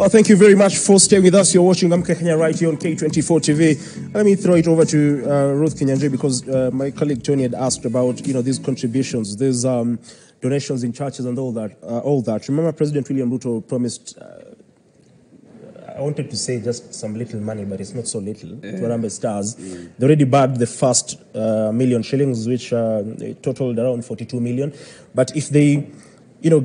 Well, thank you very much for staying with us. You're watching Amka Kenya right here on K24 TV. Let me throw it over to Ruth Kinyanjui because my colleague Tony had asked about these contributions, these donations in churches and all that. Remember, President William Ruto promised. I wanted to say just some little money, but it's not so little. To Harambee Stars, they already bagged the first million shillings, which totaled around 42 million. But if they,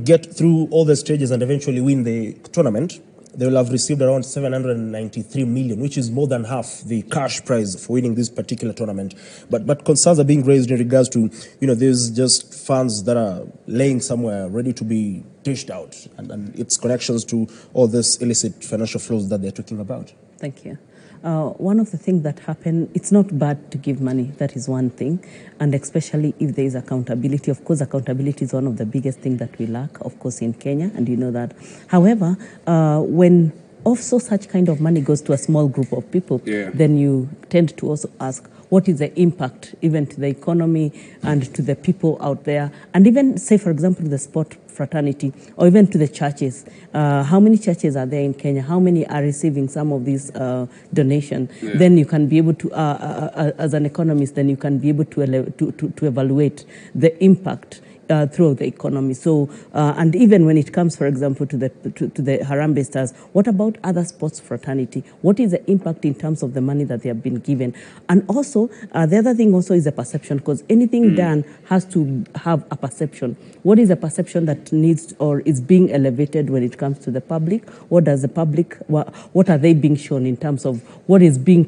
get through all the stages and eventually win the tournament, they will have received around 793 million, which is more than half the cash prize for winning this particular tournament. But concerns are being raised in regards to, there's just funds that are laying somewhere ready to be dished out, and its connections to all this illicit financial flows that they're talking about. Thank you. One of the things that happen, it's not bad to give money. That is one thing. And especially if there is accountability. Of course, accountability is one of the biggest things that we lack, of course, in Kenya, and you know that. However, when also such kind of money goes to a small group of people, then you tend to also ask, what is the impact even to the economy and to the people out there? And even, say, for example, the sport fraternity, or even to the churches. How many churches are there in Kenya? How many are receiving some of these donations? Then you can be able to, as an economist, then you can be able to evaluate the impact throughout the economy. So, and even when it comes, for example, to the Harambee Stars, what about other sports fraternity? What is the impact in terms of the money that they have been given? And also, the other thing also is a perception, because anything done has to have a perception. What is a perception that needs or is being elevated when it comes to the public? What does the public, what are they being shown in terms of what is being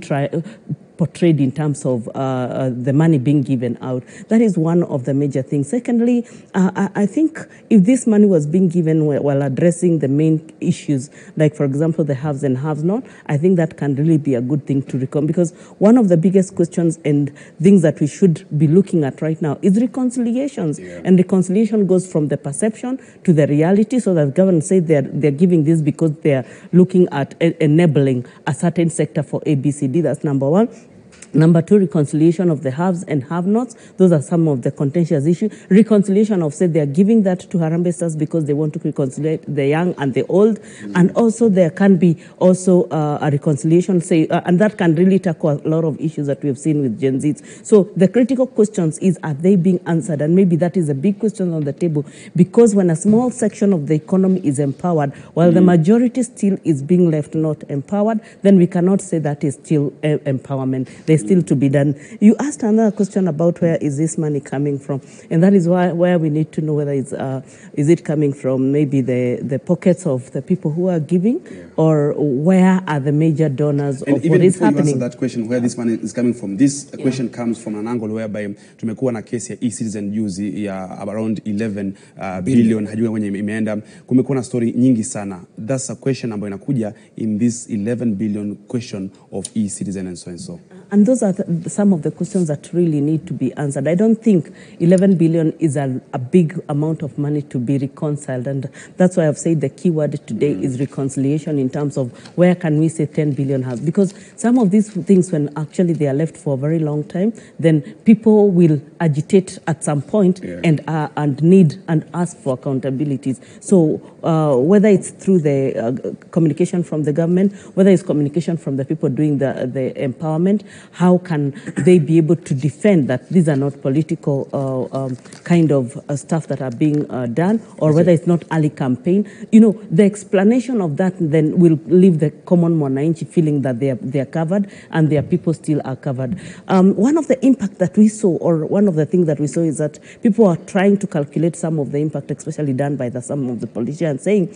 portrayed in terms of the money being given out? That is one of the major things. Secondly, I think if this money was being given while addressing the main issues, like, for example, the haves and haves not, I think that can really be a good thing to recall, because one of the biggest questions and things that we should be looking at right now is reconciliations. And reconciliation goes from the perception to the reality, so that government say they're giving this because they're looking at enabling a certain sector for ABCD. That's number one. Number two, reconciliation of the haves and have-nots. Those are some of the contentious issues. Reconciliation of, say, they are giving that to Harambee Stars because they want to reconcile the young and the old. And also there can be also a reconciliation, say, and that can really tackle a lot of issues that we have seen with Gen Zs. So the critical questions is, are they being answered? And maybe that is a big question on the table, because when a small section of the economy is empowered, while the majority still is being left not empowered, then we cannot say that is still empowerment. There's still to be done. You asked another question about where is this money coming from, and that is where we need to know whether it's is it coming from maybe the pockets of the people who are giving, or where are the major donors of what is happening. Even answer that question, where this money is coming from, this question comes from an angle whereby tumekuwa na kesi ya e-citizen juzi ya around 11 billion, hajua kwenye imeenda. Kumekuwa na story nyingi sana. That's a question ambayo inakuja in this 11 billion question of e-citizen and so and so. And those are some of the questions that really need to be answered. I don't think 11 billion is a big amount of money to be reconciled. And that's why I've said the key word today is reconciliation, in terms of where can we say 10 billion has. Because some of these things, when actually they are left for a very long time, then people will agitate at some point and need and ask for accountabilities. So whether it's through the communication from the government, whether it's communication from the people doing the empowerment, how can they be able to defend that these are not political kind of stuff that are being done, or whether it's not early campaign? The explanation of that then will leave the common mwananchi feeling that they are covered and their people still are covered. One of the impact that we saw, or one of the things that we saw, is that people are trying to calculate some of the impact, especially done by some of the politicians, saying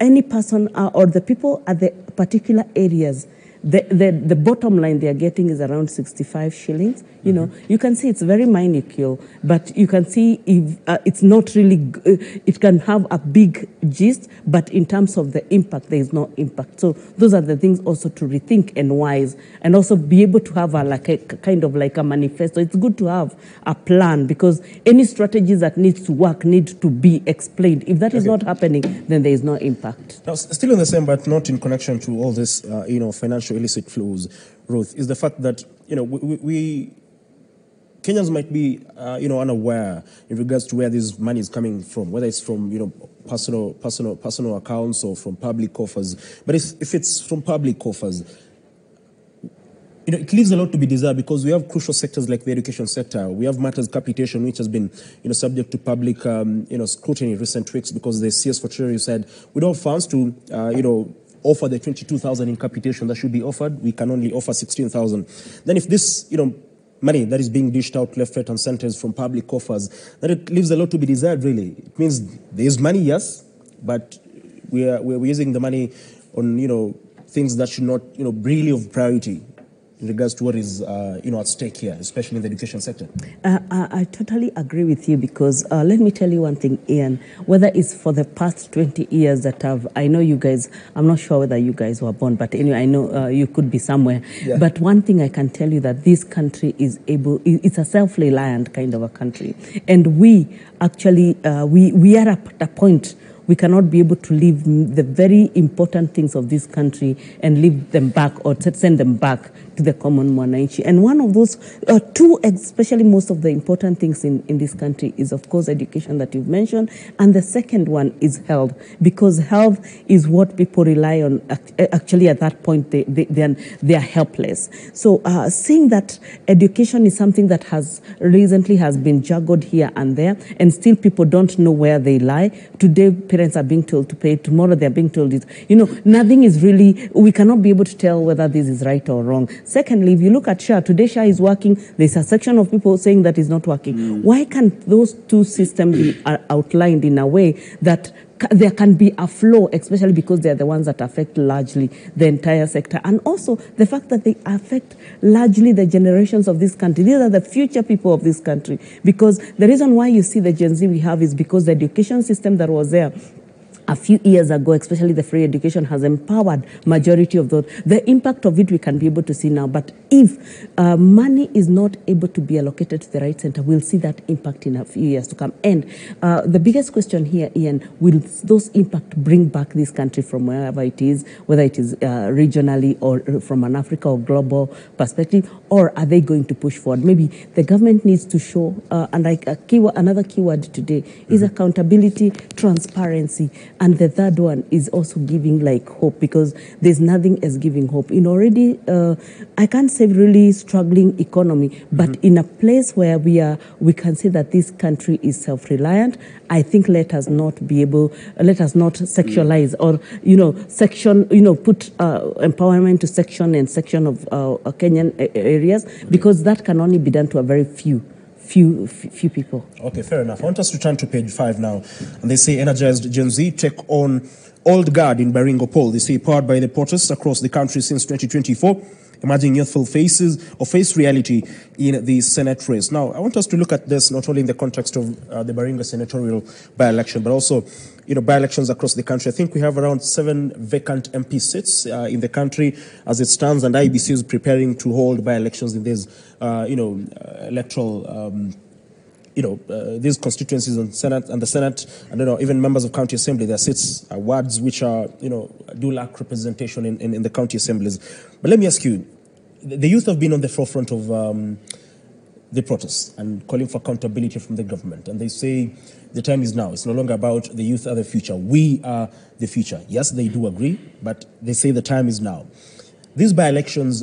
any person or the people at the particular areas, the bottom line they are getting is around 65 shillings. You can see it's very minuscule, but you can see if it's not really, it can have a big gist, but in terms of the impact, there is no impact. So those are the things also to rethink and wise, and also be able to have a kind of like a manifesto. It's good to have a plan, because any strategies that needs to work need to be explained. If that is not happening, then there is no impact. Now, still in the same, but not in connection to all this, financial illicit flows, Ruth, is the fact that, Kenyans might be, unaware in regards to where this money is coming from, whether it's from, personal accounts or from public coffers. But if it's from public coffers, it leaves a lot to be desired because we have crucial sectors like the education sector. We have matters capitation, which has been, subject to public, scrutiny in recent weeks because the CS for Treasury said we don't have funds to, offer the 22,000 in capitation that should be offered. We can only offer 16,000. Then if this, money that is being dished out left, right, and centers from public coffers, then it leaves a lot to be desired, really. It means there is money, yes, but we're using the money on, things that should not, really of priority in regards to what is, at stake here, especially in the education sector. I totally agree with you because let me tell you one thing, Ian, whether it's for the past 20 years that I know you guys, I'm not sure whether you guys were born, but anyway, I know you could be somewhere. Yeah. But one thing I can tell you that this country is it's a self-reliant kind of a country. And we actually, we are at a point we cannot be able to leave the very important things of this country and leave them back or send them back to the common mwananchi. And one of those two, especially most of the important things in this country is, of course, education that you've mentioned. And the second one is health, because health is what people rely on. Actually, at that point, they are helpless. So seeing that education is something that has recently been juggled here and there, and still people don't know where they lie. Today, parents are being told to pay. Tomorrow, they're being told it. Nothing is really, we cannot be able to tell whether this is right or wrong. Secondly, if you look at SHA, today SHA is working. There's a section of people saying that it's not working. Why can't those two systems be outlined in a way that there can be a flow, especially because they're the ones that affect largely the entire sector. And also the fact that they affect largely the generations of this country. These are the future people of this country. Because the reason why you see the Gen Z we have is because the education system that was there a few years ago, especially the free education, has empowered majority of those. The impact of it we can be able to see now. But if money is not able to be allocated to the right center, we'll see that impact in a few years to come. And the biggest question here, Ian, will those impact bring back this country from wherever it is, whether it is regionally or from an Africa or global perspective, or are they going to push forward? Maybe the government needs to show, and another keyword today is accountability, transparency. And the third one is also giving hope, because there's nothing as giving hope. Already, I can't say really struggling economy, but in a place where we can say that this country is self-reliant. I think let us not sexualize or, put empowerment to section and section of Kenyan areas, because that can only be done to a very few people. Okay, fair enough. I want us to turn to page 5 now. And they say energized Gen Z take on old guard in Baringo poll. They say powered by the protests across the country since 2024, emerging youthful face reality in the Senate race. Now, I want us to look at this not only in the context of the Baringo senatorial by-election, but also, by-elections across the country. I think we have around 7 vacant MP seats in the country as it stands, and IBC is preparing to hold by-elections in these, electoral, these constituencies and the Senate, and even members of county assembly. Their seats are wards which are, do lack representation in the county assemblies. But let me ask you, the youth have been on the forefront of the protests and calling for accountability from the government. And they say the time is now. It's no longer about the youth are the future. We are the future. Yes, they do agree, but they say the time is now. These by-elections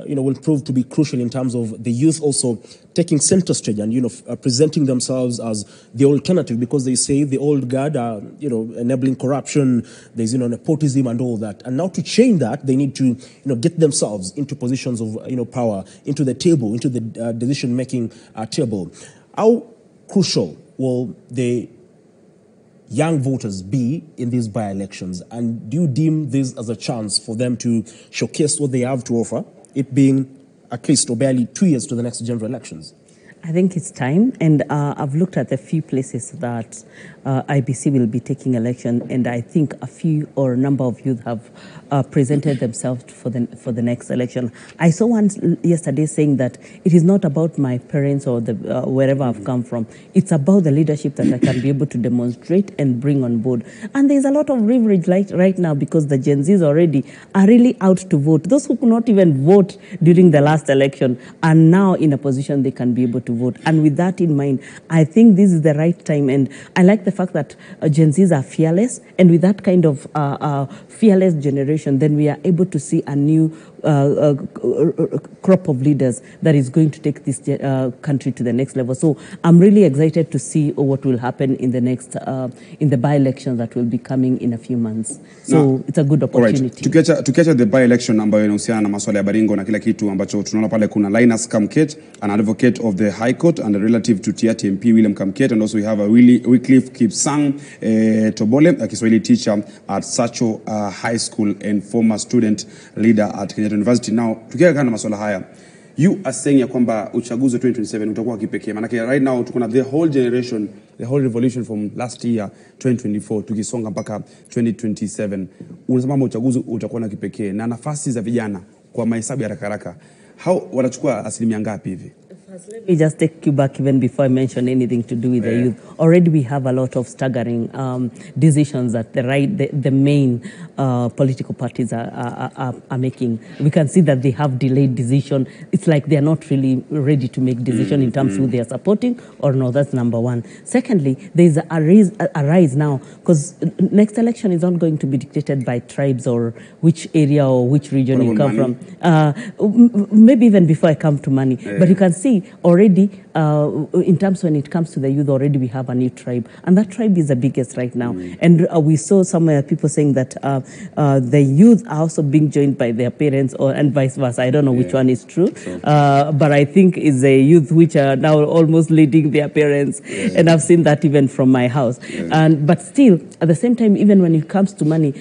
will prove to be crucial in terms of the youth also taking center stage and, presenting themselves as the alternative, because they say the old guard are, enabling corruption, there's, nepotism and all that. And now to change that, they need to, get themselves into positions of, power, into the table, into the decision-making table. How crucial will the young voters be in these by-elections? And do you deem this as a chance for them to showcase what they have to offer, it being at least or barely 2 years to the next general elections? I think it's time, and I've looked at a few places that IBC will be taking election, and I think a few or a number of youth have presented themselves for the next election. I saw one yesterday saying that it is not about my parents or the wherever I've come from. It's about the leadership that I can be able to demonstrate and bring on board. And there's a lot of leverage right now because the Gen Zs already are really out to vote. Those who could not even vote during the last election are now in a position they can be able to vote. And with that in mind, I think this is the right time. And I like the fact that Gen Zs are fearless. And with that kind of fearless generation, then we are able to see a new crop of leaders that is going to take this country to the next level. So I'm really excited to see what will happen in the next, in the by-elections that will be coming in a few months. So it's a good opportunity. Right. Tukiacha the by-election ambayo inahusiana na masuala ya Baringo na kila kitu ambacho tunaona pale kuna Linus Kamket, an advocate of the High Court and a relative to Tiati MP William Kamket, and also we have a Wycliffe Kipsang Tobole, a Kiswahili teacher at Sacho High School and former student leader at Kenya University. Now, tukiacha na masuala haya, you are saying ya kwamba uchaguzi 2027 utakuwa kipekee. Manake right now tuko na the whole generation, the whole revolution from last year 2024 tukisonga mpaka 2027. Unasema uchaguzi utakuwa na kipekee na nafasi za vijana kwa mahesabu ya haraka how watachukua asilimia ngapi hivi? Let me just take you back even before I mention anything to do with the youth. Already we have a lot of staggering decisions that the main political parties are making. We can see that they have delayed decision. It's like they're not really ready to make decision in terms of who they are supporting or no. That's number one. Secondly, there's a rise now because next election is not going to be dictated by tribes or which area or which region you come from. Maybe even before I come to money. But you can see already in terms when it comes to the youth, already we have a new tribe, and that tribe is the biggest right now. And we saw some people saying that the youth are also being joined by their parents, and vice versa. I don't know which one is true, but I think it's the youth which are now almost leading their parents, and I've seen that even from my house. But still, at the same time, even when it comes to money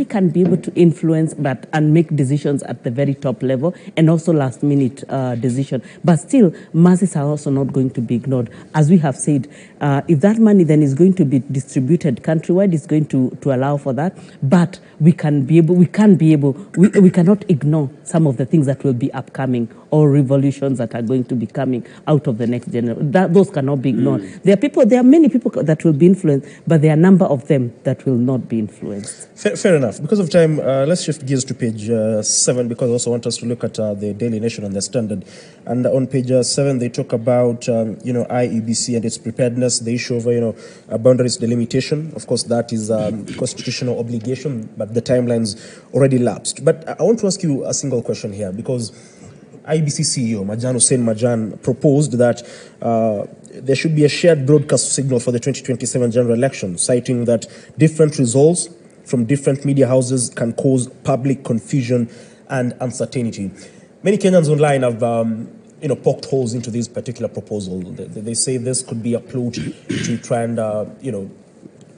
can be able to influence and make decisions at the very top level, and also last minute decision. But still, masses are also not going to be ignored. As we have said, if that money then is going to be distributed countrywide, it's going to allow for that. But we cannot ignore some of the things that will be upcoming or revolutions that are going to be coming out of the next generation. Those cannot be ignored. There are many people that will be influenced, but there are a number of them that will not be influenced. Fair enough. Because of time, let's shift gears to page 7, because I also want us to look at the Daily Nation and the Standard. And on page 7, they talk about IEBC and its preparedness, the issue of boundaries delimitation. Of course, that is a constitutional obligation, but the timeline's already lapsed. But I want to ask you a single question here, because IEBC CEO Majan Hussein Majan proposed that there should be a shared broadcast signal for the 2027 general election, citing that different results from different media houses can cause public confusion and uncertainty. Many Kenyans online have poked holes into this particular proposal. They say this could be a plot to try and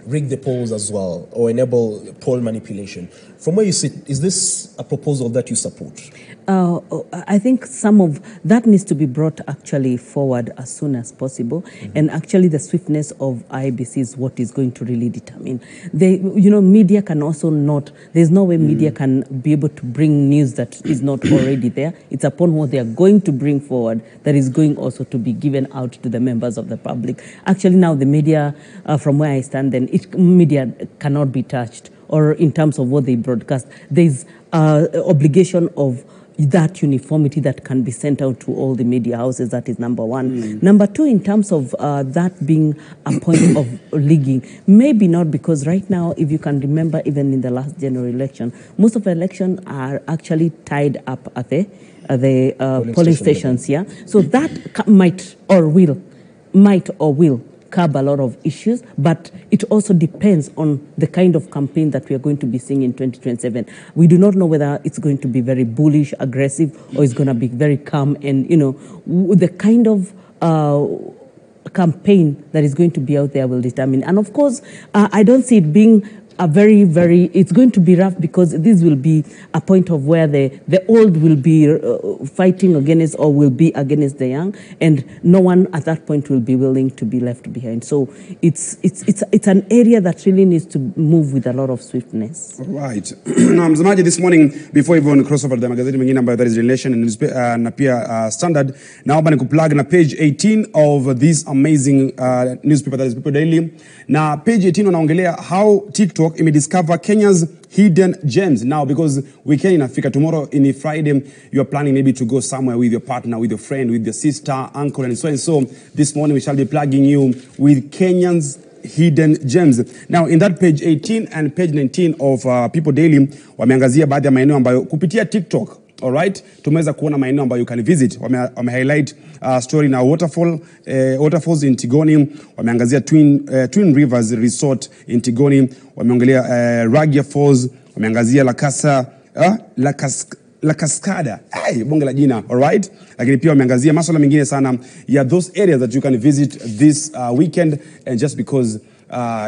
rig the polls as well, or enable poll manipulation. From where you sit, is this a proposal that you support? I think some of that needs to be brought actually forward as soon as possible. And actually the swiftness of IBC is what is going to really determine. Media can also not, there's no way media can be able to bring news that is not already there. It's upon what they are going to bring forward that is going also to be given out to the members of the public. Actually now the media, from where I stand then, media cannot be touched, or in terms of what they broadcast. There's obligation of that uniformity that can be sent out to all the media houses. That is number one. Number two, in terms of that being a point of leaguing, maybe not, because right now, if you can remember, even in the last general election, most of the elections are actually tied up at the polling stations. Yeah, so that might or will curb a lot of issues, but it also depends on the kind of campaign that we are going to be seeing in 2027. We do not know whether it's going to be very bullish, aggressive, or it's going to be very calm, and the kind of campaign that is going to be out there will determine. And of course, I don't see it being are very, very, it's going to be rough because this will be a point of where the old will be fighting against or will be against the young, and no one at that point will be willing to be left behind. So it's an area that really needs to move with a lot of swiftness. Right. Na mzamaji, this morning before even crossover the magazine mengine ambayo there is relation na pia standard, naomba nikuplug na page 18 of this amazing newspaper that is People Daily. Na page 18 wanaongelea how TikTok discover Kenya's hidden gems. Now, because weekend in Africa, tomorrow in a Friday, you are planning maybe to go somewhere with your partner, with your friend, with your sister, uncle, and so on. So this morning we shall be plugging you with Kenya's hidden gems. Now, in that page 18 and page 19 of People Daily, wameangazia baadhi ya maeneo ambayo kupitia TikTok, all right, tumeweza kuona maeneo ambayo you can visit. Wame highlight story na waterfalls in Tigoni, wameangazia Twin Rivers Resort in Tigoni, wameongelea Ragia Falls, wameangazia La Cascada. Hey, bonge la jina, all right? Lakini pia wameangazia masuala mengine sana ya those areas that you can visit this weekend, and just because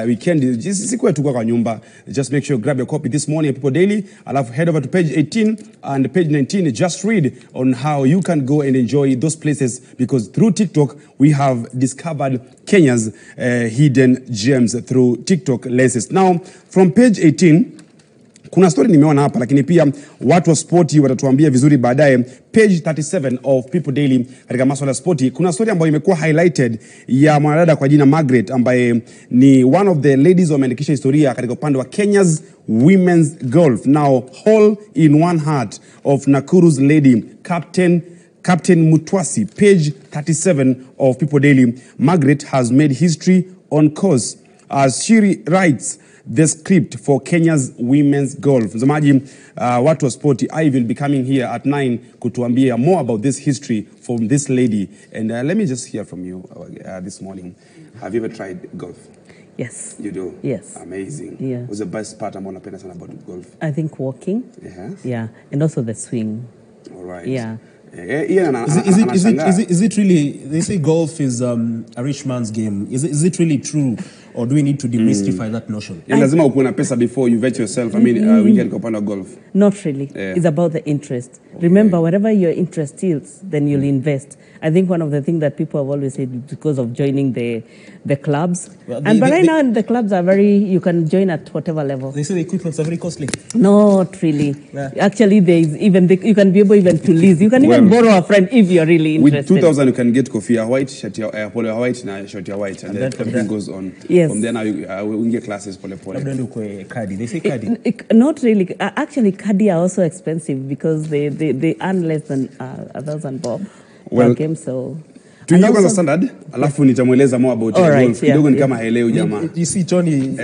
weekend siku yetu kwa nyumba, just make sure you grab your copy this morning at People Daily. Alafu head over to page 18 and page 19, just read on how you can go and enjoy those places, because through TikTok we have discovered Kenya's hidden gems through TikTok lenses. Now from page 18 kuna story nimeona hapa, lakini pia watu wa sporti watatuambia vizuri baadaye. Page 37 of People Daily, katika masuala ya sporti, kuna story ambayo imekuwa highlighted ya mwanadada kwa jina Margaret, ambaye ni one of the ladies wameandikisha historia katika upande wa Kenya's women's golf. Now, hole in one heart of Nakuru's lady, Captain Mutwasi. Page 37 of People Daily, Margaret has made history on course as she writes the script for Kenya's women's golf. Mzamaji, watu wa sporti, I will be coming here at 9 kutuambia more about this history from this lady. And let me just hear from you this morning. Have you ever tried golf? Yes. You do? Yes. Amazing. Yeah. What's the best part about golf? I think walking. Yeah. Yeah. And also the swing. All right. Yeah. Is it really, they say golf is a rich man's game. Is it really true, or do we need to demystify that notion? Lazima ukuwe na pesa before you vet yourself. I mean, we get to upanda golf. Not really. Yeah. It's about the interest. Okay. Remember, whatever your interest is, then you'll invest. I think one of the things that people have always said is because of joining the clubs. Well, but right now the clubs are you can join at whatever level. They say the equipments are very costly. Not really. Yeah. Actually, there is you can be able even to lease. You can even borrow a friend if you're really interested. With 2,000 you can get kofia white, shirt polo white, na shirt white, and then everything goes on. Yes. From there now we get classes pole. They say kadi. Not really. Actually, kadi are also expensive because they earn less than 1,000 bob. Well, game, so. Tuingie kwanza standard, alafu nitamueleza more about golf. Kidogo ni kama haelewi jamaa. You see, Tony,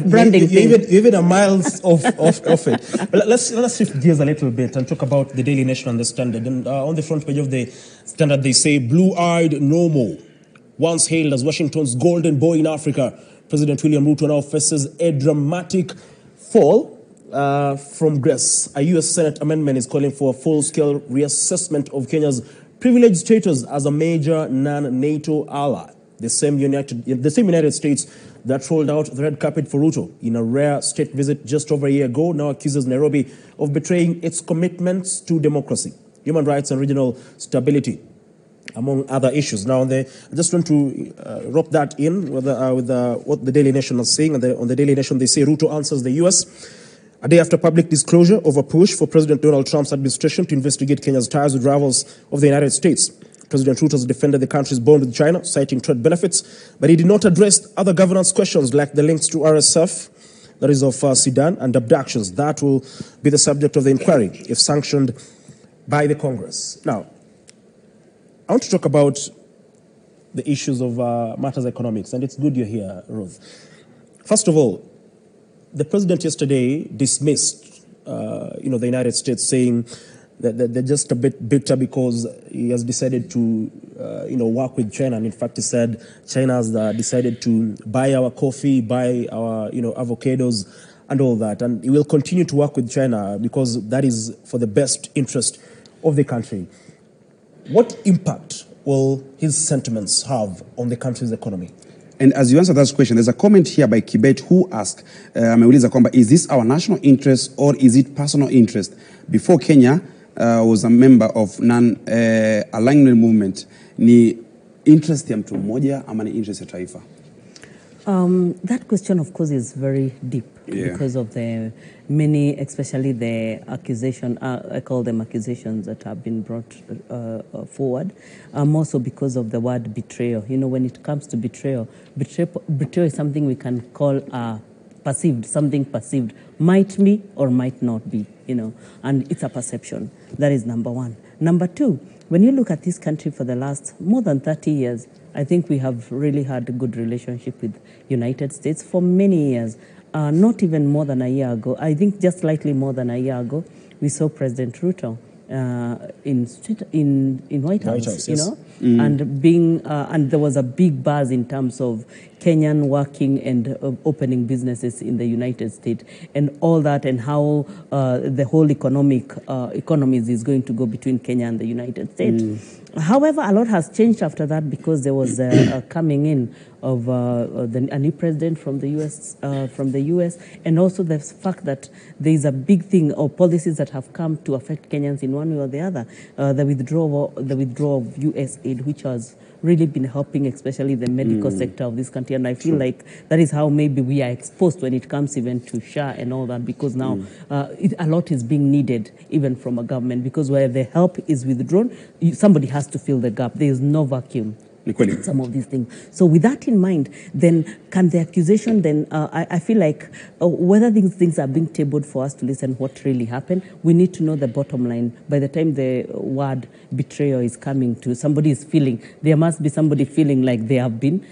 branding even a miles off it. But let's shift gears a little bit and talk about the Daily Nation and the Standard. And on the front page of the Standard, they say, blue-eyed no more. Once hailed as Washington's golden boy in Africa, President William Ruto now faces a dramatic fall from grace. A U.S. Senate amendment is calling for a full-scale reassessment of Kenya's privileged status as a major non-NATO ally. The same United States that rolled out the red carpet for Ruto in a rare state visit just over a year ago now accuses Nairobi of betraying its commitments to democracy, human rights, and regional stability, among other issues. Now, I just want to rope that in with what the Daily Nation is saying. On the Daily Nation, they say Ruto answers the U.S. a day after public disclosure of a push for President Donald Trump's administration to investigate Kenya's ties with rivals of the United States. President Ruto has defended the country's bond with China, citing trade benefits, but he did not address other governance questions like the links to RSF, that is of Sudan, and abductions. That will be the subject of the inquiry, if sanctioned by the Congress. Now, I want to talk about the issues of matters economics, and it's good you're here, Ruth. First of all, the president yesterday dismissed, the United States, saying that they're just a bit bitter because he has decided to, work with China. And in fact, he said China has decided to buy our coffee, buy our, avocados, and all that. And he will continue to work with China because that is for the best interest of the country. What impact will his sentiments have on the country's economy? And as you answer that question, there's a comment here by Kibet who asked, ameuliza kwamba, is this our national interest or is it personal interest? Before Kenya was a member of non-alignment movement, ni interest ya mtu mmoja ama ni interest ya taifa? That question, of course, is very deep because of the many, especially the accusation, I call them accusations that have been brought forward, also because of the word betrayal. You know, when it comes to betrayal is something we can call perceived, something perceived, might be or might not be, you know, and it's a perception. That is number one. Number two, when you look at this country for the last more than 30 years, I think we have really had a good relationship with United States for many years. Not even more than a year ago. I think just slightly more than a year ago, we saw President Ruto in White House, you know, and there was a big buzz in terms of Kenyan working and opening businesses in the United States and all that, and how the whole economies is going to go between Kenya and the United States. However, a lot has changed after that because there was a coming in of a new president from the U.S., and also the fact that there is a big thing of policies that have come to affect Kenyans in one way or the other. The withdrawal of U.S. aid, which has really been helping, especially the medical sector of this country, and I feel like that is how maybe we are exposed when it comes even to SHA and all that, because now a lot is being needed even from a government, because where the help is withdrawn, somebody has to fill the gap. There is no vacuum. Some of these things. So with that in mind, then can the accusation then, I feel like whether these things are being tabled for us to listen what really happened, we need to know the bottom line. By the time the word betrayal is coming to, somebody is feeling, there must be somebody feeling like they have been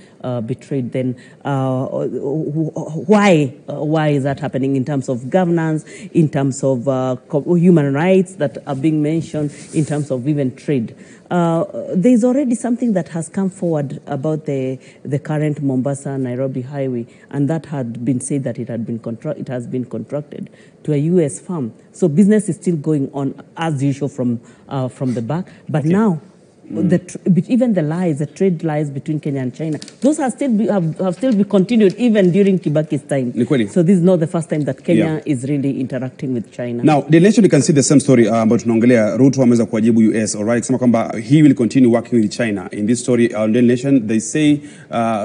betrayed, then why is that happening in terms of governance, in terms of human rights that are being mentioned, in terms of even trade? There is already something that has come forward about the current Mombasa-Nairobi highway, and that had been said that it has been contracted to a U.S. firm. So business is still going on as usual from the back, but now even the trade lies between Kenya and China, those have still been continued even during Kibaki's time. So this is not the first time that Kenya is really interacting with China. Now, the nation, you can see the same story about tunaongelea Ruto ameweza kuwajibu US, all right? Kusema kwamba he will continue working with China. In this story, on the nation, they say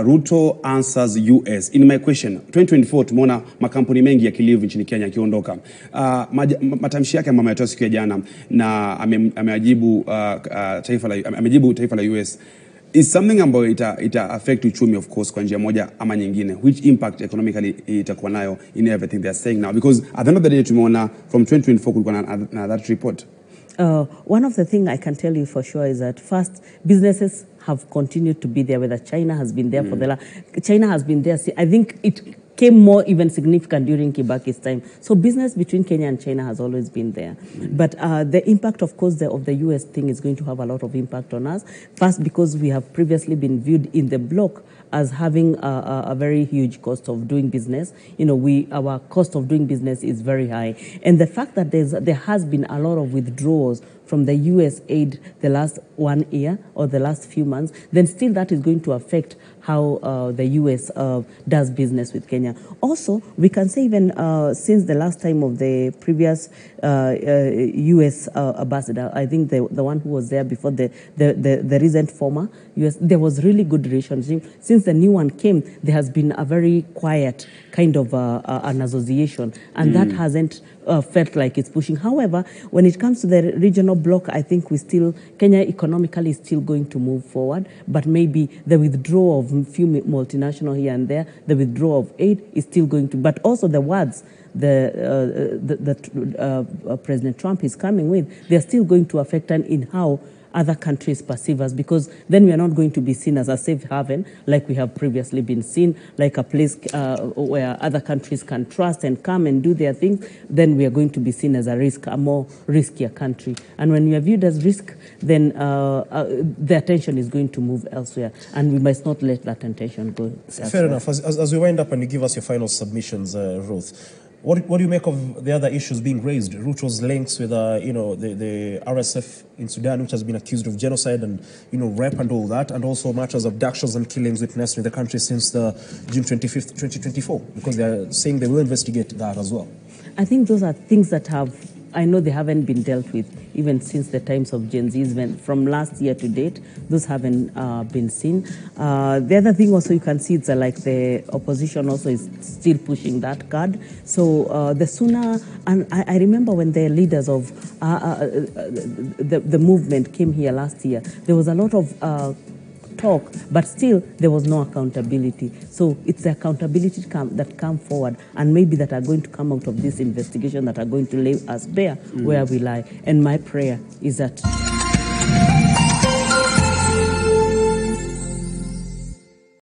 Ruto answers US. In my question, 2024 tumeona makampuni mengi ya kilivu nchini Kenya yakiondoka. Matamshi yake ambayo ametoa siku ya jana na amejibu taifa la US is something ambayo ita affect uchumi, of course, kwa njia moja ama nyingine, which impact economically itakuwa nayo in everything they are saying now, because at the end of the day tumeona from 2024 kulikuwa na that report. One of the things I can tell you for sure is that first, businesses have continued to be there, whether China has been there China has been there. I think it came more even significant during Kibaki's time. So business between Kenya and China has always been there. But the impact, of course, of the US thing is going to have a lot of impact on us. First, because we have previously been viewed in the bloc as having a very huge cost of doing business. You know, our cost of doing business is very high. And the fact that there has been a lot of withdrawals from the US aid the last 1 year or the last few months, then still that is going to affect how the US does business with Kenya. Also, we can say even since the last time of the previous US ambassador, I think the one who was there before the recent former US, there was really good relationship. Since the new one came, there has been a very quiet kind of an association, and that hasn't felt like it's pushing. However, when it comes to the regional bloc, I think Kenya economically is still going to move forward, but maybe the withdrawal of a few multinational here and there, the withdrawal of aid is still going to, but also the words President Trump is coming with, they're still going to affect in how other countries perceive us, because then we are not going to be seen as a safe haven like we have previously been seen, like a place where other countries can trust and come and do their things. Then we are going to be seen as a more riskier country. And when we are viewed as risk, then the attention is going to move elsewhere, and we must not let that attention go elsewhere. Fair enough. As we wind up and you give us your final submissions, Ruth, What do you make of the other issues being raised? Ruto's links with, the RSF in Sudan, which has been accused of genocide and, rape and all that, and also matters of abductions and killings witnessed in the country since the June 25th, 2024, because they're saying they will investigate that as well. I think those are things that I know they haven't been dealt with even since the times of Gen Z's. From last year to date, those haven't been seen. The other thing also you can see, it's like the opposition also is still pushing that card. So the sooner, and I remember when the leaders of the movement came here last year, there was a lot of talk, but still there was no accountability. So it's the accountability that come forward, and maybe that are going to come out of this investigation that are going to lay us bare where we lie. And my prayer is that